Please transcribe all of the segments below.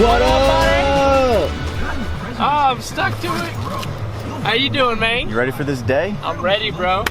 What up? Oh, I'm stuck to it. How you doing, man? You ready for this day? I'm ready, bro.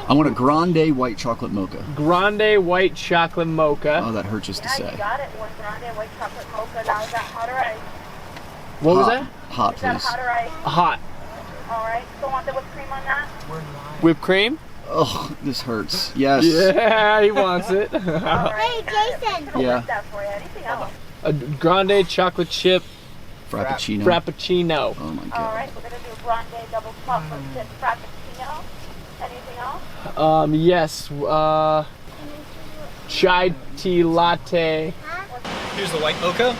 I want a grande white chocolate mocha. Grande white chocolate mocha. Oh, that hurt just to say. You got it. One grande white chocolate mocha. Now is that hot or ice? What was that? Hot, Is that please. hot or ice? Hot. All right. Still want the whipped cream on that? Whipped cream? Oh, this hurts. Yes. Yeah, he wants it. Hey, Jason. Yeah. That for you. Anything else? A grande chocolate chip Frappuccino. frappuccino. Oh my All god. right. We're gonna do a grande double chocolate chip frappuccino. Anything else? Yes. Chai tea latte. Here's the white mocha.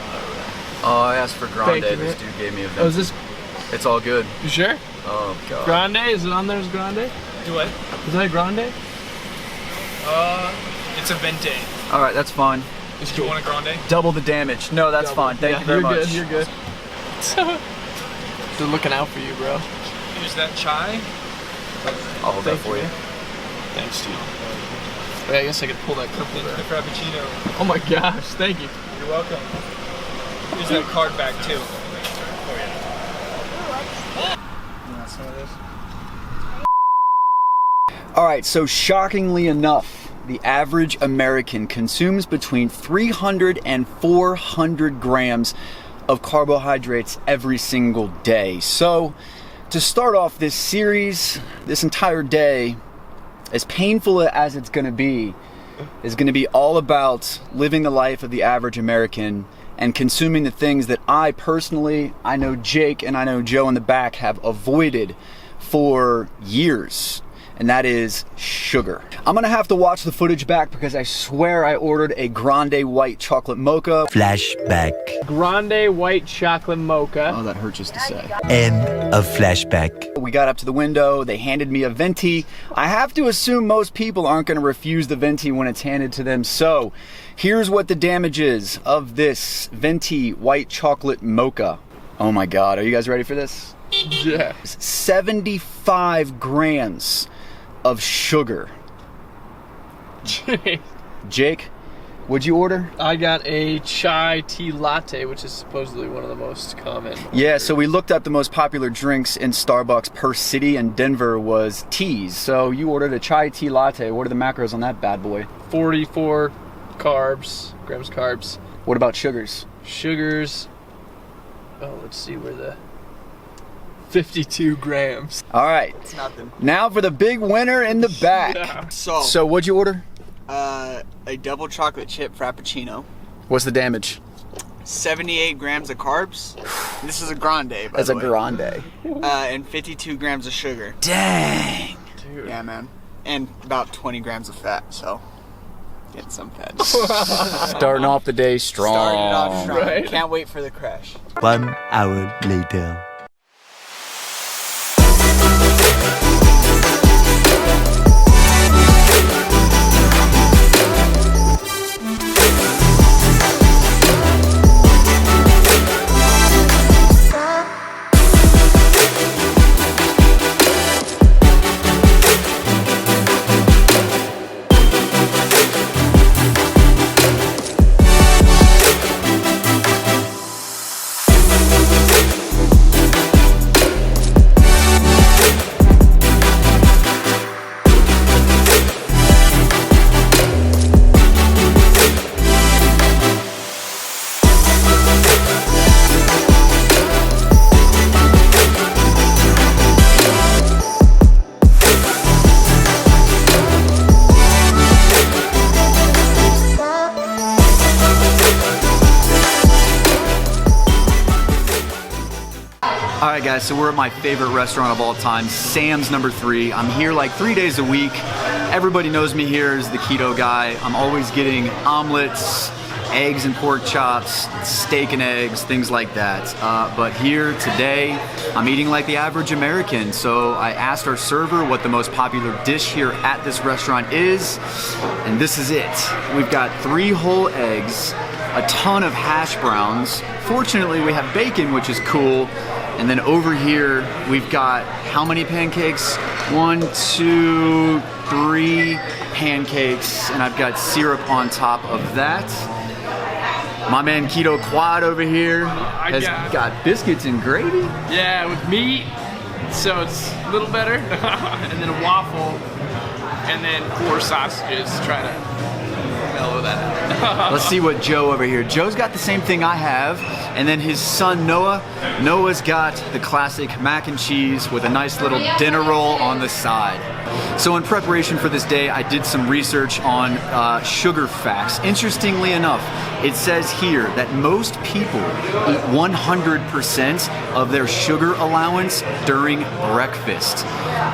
Oh, I asked for grande. Thank you, This man. dude gave me a Oh, is venti. this? It's all good. You sure? Oh god. Grande? Is it on there as grande? Do what? Is that a grande? It's a venti. All right, that's fine. Do you want a grande? Double the damage. No, that's Double. fine. Thank Yeah, you very much. You're good. They're looking out for you, bro. Here's that chai. I'll hold that Thank for you, you. man. Thanks, dude. Wait, I guess I could pull that cup The over. frappuccino. Oh my gosh, thank you. You're welcome. Here's that card back too. You want some of this? All right, so shockingly enough, the average American consumes between 300 and 400 grams of carbohydrates every single day. So to start off this series, this entire day, as painful as it's gonna be, is gonna be all about living the life of the average American and consuming the things that I personally, I know Jake and I know Joe in the back have avoided for years. And that is sugar. I'm gonna have to watch the footage back because I swear I ordered a grande white chocolate mocha. Flashback. Grande white chocolate mocha. Oh, that hurt just to say. End of flashback. We got up to the window, they handed me a venti. I have to assume most people aren't gonna refuse the venti when it's handed to them. So here's what the damage is of this venti white chocolate mocha. Oh my God, are you guys ready for this? Yeah. 75 grams of sugar. Jake, what'd you order? I got a chai tea latte, which is supposedly one of the most common. Yeah, so we looked up the most popular drinks in Starbucks per city, and Denver was teas. So you ordered a chai tea latte. What are the macros on that bad boy? 44 grams carbs. What about sugars? Sugars. Oh, let's see where the 52 grams. All right, It's nothing. now for the big winner in the back. Yeah. So what'd you order? A double chocolate chip frappuccino, What's the damage? 78 grams of carbs. This is a grande, by That's the a way. grande. And 52 grams of sugar. Dang. Dude. Yeah, man. And about 20 grams of fat, so getting some fat. Starting off the day strong. Started off strong. Right. Can't wait for the crash. 1 hour later. All right, guys, so we're at my favorite restaurant of all time, Sam's number 3. I'm here like 3 days a week. Everybody knows me here as the keto guy. I'm always getting omelets, eggs and pork chops, steak and eggs, things like that. But here today, I'm eating like the average American. So I asked our server what the most popular dish here at this restaurant is, and this is it. We've got 3 whole eggs, a ton of hash browns. Fortunately, we have bacon, which is cool. And then over here, we've got how many pancakes? 1, 2, 3 pancakes, and I've got syrup on top of that. My man Keto Quad over here has got biscuits and gravy. Yeah, with meat, so it's a little better. And then a waffle, and then 4 sausages. Try to mellow that out. Let's see what Joe over here. Joe's got the same thing I have, and then his son Noah. Noah's got the classic mac and cheese with a nice little dinner roll on the side. So in preparation for this day, I did some research on sugar facts. Interestingly enough, it says here that most people eat 100% of their sugar allowance during breakfast.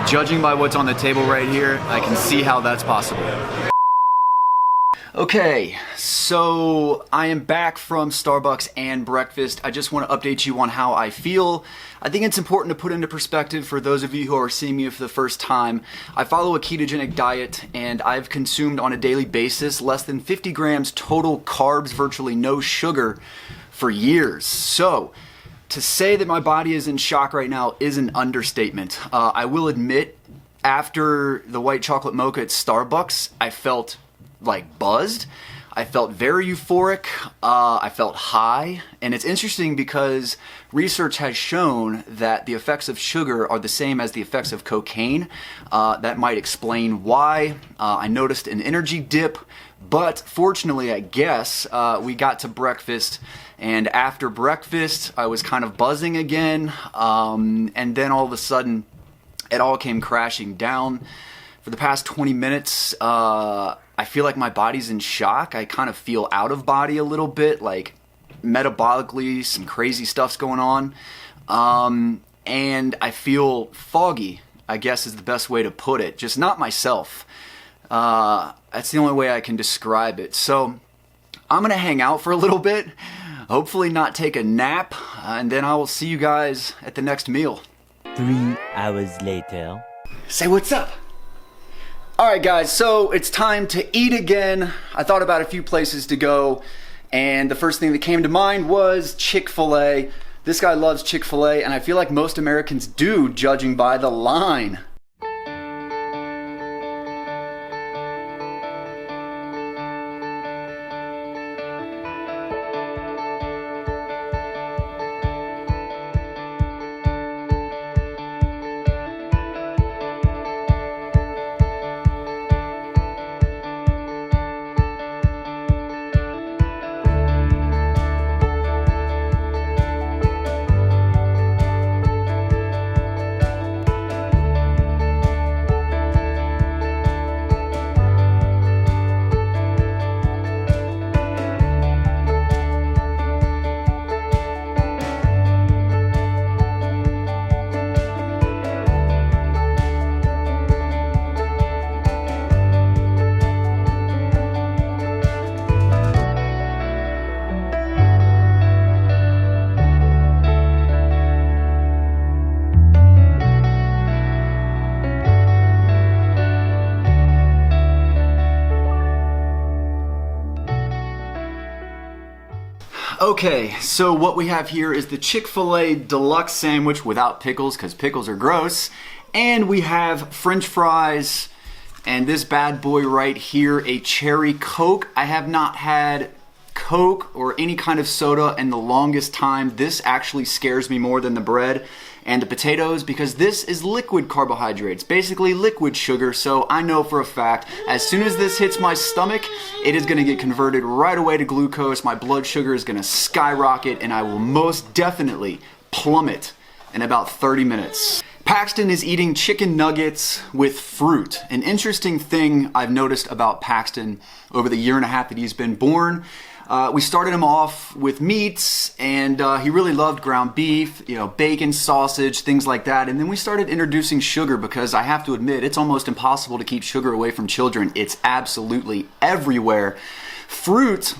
Judging by what's on the table right here, I can see how that's possible. Okay, so I am back from Starbucks and breakfast. I just want to update you on how I feel. I think it's important to put into perspective for those of you who are seeing me for the first time. I follow a ketogenic diet, and I've consumed on a daily basis less than 50 grams total carbs, virtually no sugar, for years. So to say that my body is in shock right now is an understatement. I will admit, after the white chocolate mocha at Starbucks, I felt like buzzed. I felt very euphoric. I felt high. And it's interesting because research has shown that the effects of sugar are the same as the effects of cocaine. That might explain why. I noticed an energy dip, but fortunately, I guess, we got to breakfast, and after breakfast, I was kind of buzzing again, and then all of a sudden, it all came crashing down. For the past 20 minutes, I feel like my body's in shock. I kind of feel out of body a little bit, like metabolically some crazy stuff's going on. And I feel foggy, I guess is the best way to put it. Just not myself. That's the only way I can describe it. So I'm going to hang out for a little bit, hopefully not take a nap, and then I will see you guys at the next meal. 3 hours later. Say what's up. Alright guys, so it's time to eat again. I thought about a few places to go, and the first thing that came to mind was Chick-fil-A. This guy loves Chick-fil-A, and I feel like most Americans do, judging by the line. Okay, so what we have here is the Chick-fil-A deluxe sandwich without pickles, because pickles are gross. And we have French fries, and this bad boy right here, a cherry Coke. I have not had Coke or any kind of soda in the longest time. This actually scares me more than the bread and the potatoes, because this is liquid carbohydrates, basically liquid sugar. So I know for a fact, as soon as this hits my stomach, it is gonna get converted right away to glucose. My blood sugar is gonna skyrocket, and I will most definitely plummet in about 30 minutes. Paxton is eating chicken nuggets with fruit. An interesting thing I've noticed about Paxton over the year and a half that he's been born. We started him off with meats, and he really loved ground beef, bacon, sausage, things like that. And then we started introducing sugar, because I have to admit, it's almost impossible to keep sugar away from children. It's absolutely everywhere. Fruit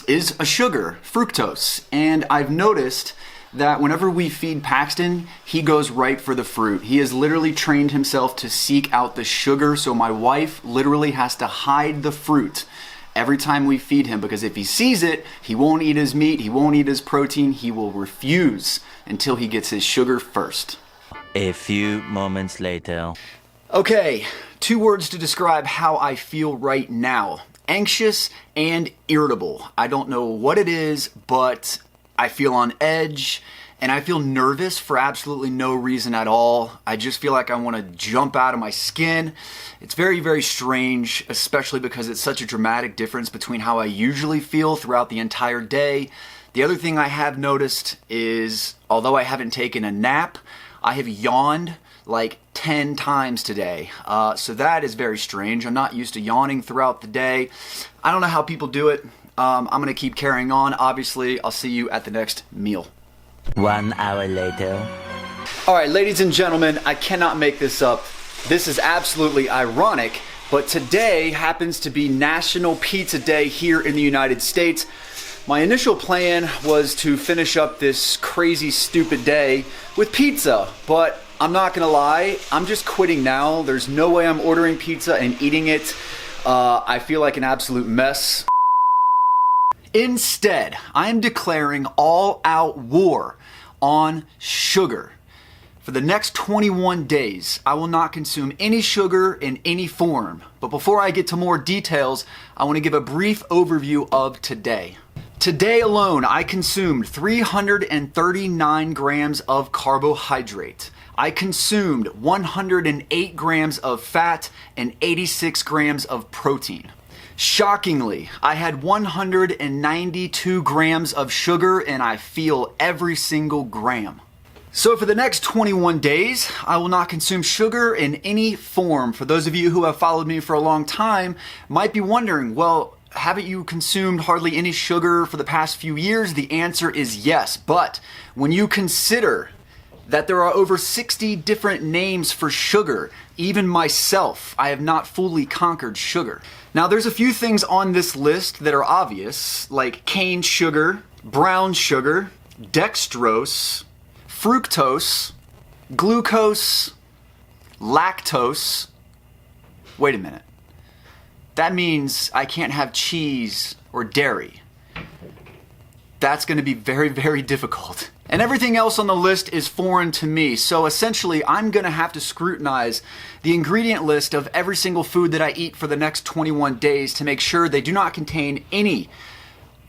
is a sugar, fructose. And I've noticed that whenever we feed Paxton, he goes right for the fruit. He has literally trained himself to seek out the sugar, so my wife literally has to hide the fruit every time we feed him, because if he sees it, he won't eat his meat, he won't eat his protein, he will refuse until he gets his sugar first. A few moments later. Okay, 2 words to describe how I feel right now. Anxious and irritable. I don't know what it is, but I feel on edge, and I feel nervous for absolutely no reason at all. I just feel like I want to jump out of my skin. It's very, very strange, especially because it's such a dramatic difference between how I usually feel throughout the entire day. The other thing I have noticed is, although I haven't taken a nap, I have yawned like 10 times today. So that is very strange. I'm not used to yawning throughout the day. I don't know how people do it. I'm going to keep carrying on. Obviously, I'll see you at the next meal. 1 hour later. All right, ladies and gentlemen, I cannot make this up. This is absolutely ironic, but today happens to be National Pizza Day here in the United States. My initial plan was to finish up this crazy, stupid day with pizza, but I'm not gonna lie, I'm just quitting now. There's no way I'm ordering pizza and eating it. I feel like an absolute mess. Instead, I am declaring all-out war on sugar. For the next 21 days, I will not consume any sugar in any form. But before I get to more details, I want to give a brief overview of today. Today alone, I consumed 339 grams of carbohydrate. I consumed 108 grams of fat and 86 grams of protein. Shockingly, I had 192 grams of sugar and I feel every single gram. So for the next 21 days, I will not consume sugar in any form. For those of you who have followed me for a long time, might be wondering, well, haven't you consumed hardly any sugar for the past few years? The answer is yes, but when you consider that there are over 60 different names for sugar, even myself, I have not fully conquered sugar. Now there's a few things on this list that are obvious, like cane sugar, brown sugar, dextrose, fructose, glucose, lactose. Wait a minute. That means I can't have cheese or dairy. That's going to be very, very difficult. And everything else on the list is foreign to me. So essentially, I'm going to have to scrutinize the ingredient list of every single food that I eat for the next 21 days to make sure they do not contain any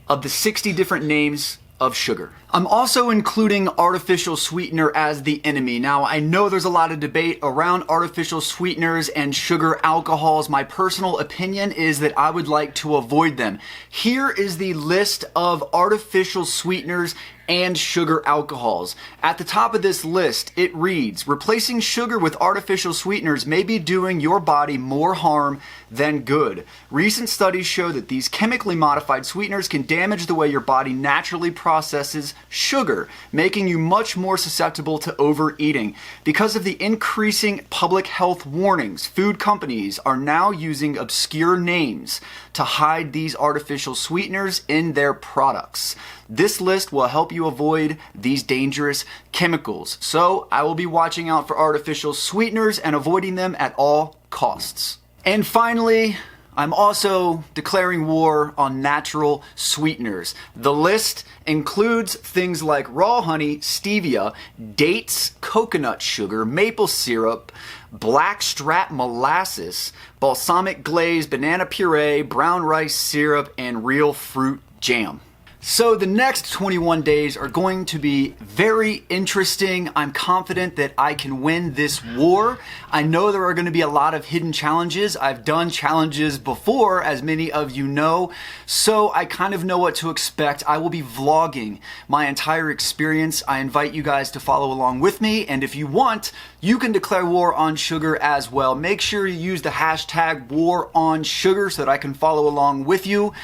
of the 60 different names of sugar. I'm also including artificial sweetener as the enemy. Now, I know there's a lot of debate around artificial sweeteners and sugar alcohols. My personal opinion is that I would like to avoid them. Here is the list of artificial sweeteners and sugar alcohols. At the top of this list, it reads, replacing sugar with artificial sweeteners may be doing your body more harm than good. Recent studies show that these chemically modified sweeteners can damage the way your body naturally processes sugar, making you much more susceptible to overeating. Because of the increasing public health warnings, food companies are now using obscure names to hide these artificial sweeteners in their products. This list will help you avoid these dangerous chemicals. So I will be watching out for artificial sweeteners and avoiding them at all costs. And finally, I'm also declaring war on natural sweeteners. The list includes things like raw honey, stevia, dates, coconut sugar, maple syrup, blackstrap molasses, balsamic glaze, banana puree, brown rice syrup, and real fruit jam. So the next 21 days are going to be very interesting. I'm confident that I can win this war. I know there are going to be a lot of hidden challenges. I've done challenges before, as many of you know, so I kind of know what to expect. I will be vlogging my entire experience. I invite you guys to follow along with me, and if you want, you can declare war on sugar as well. Make sure you use the hashtag war on sugar so that I can follow along with you.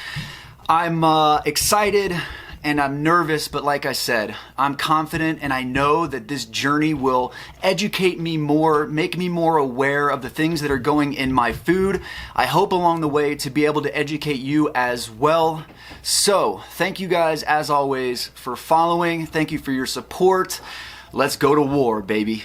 I'm excited and I'm nervous, but like I said, I'm confident and I know that this journey will educate me more, make me more aware of the things that are going in my food. I hope along the way to be able to educate you as well. So, thank you guys as always for following. Thank you for your support. Let's go to war, baby.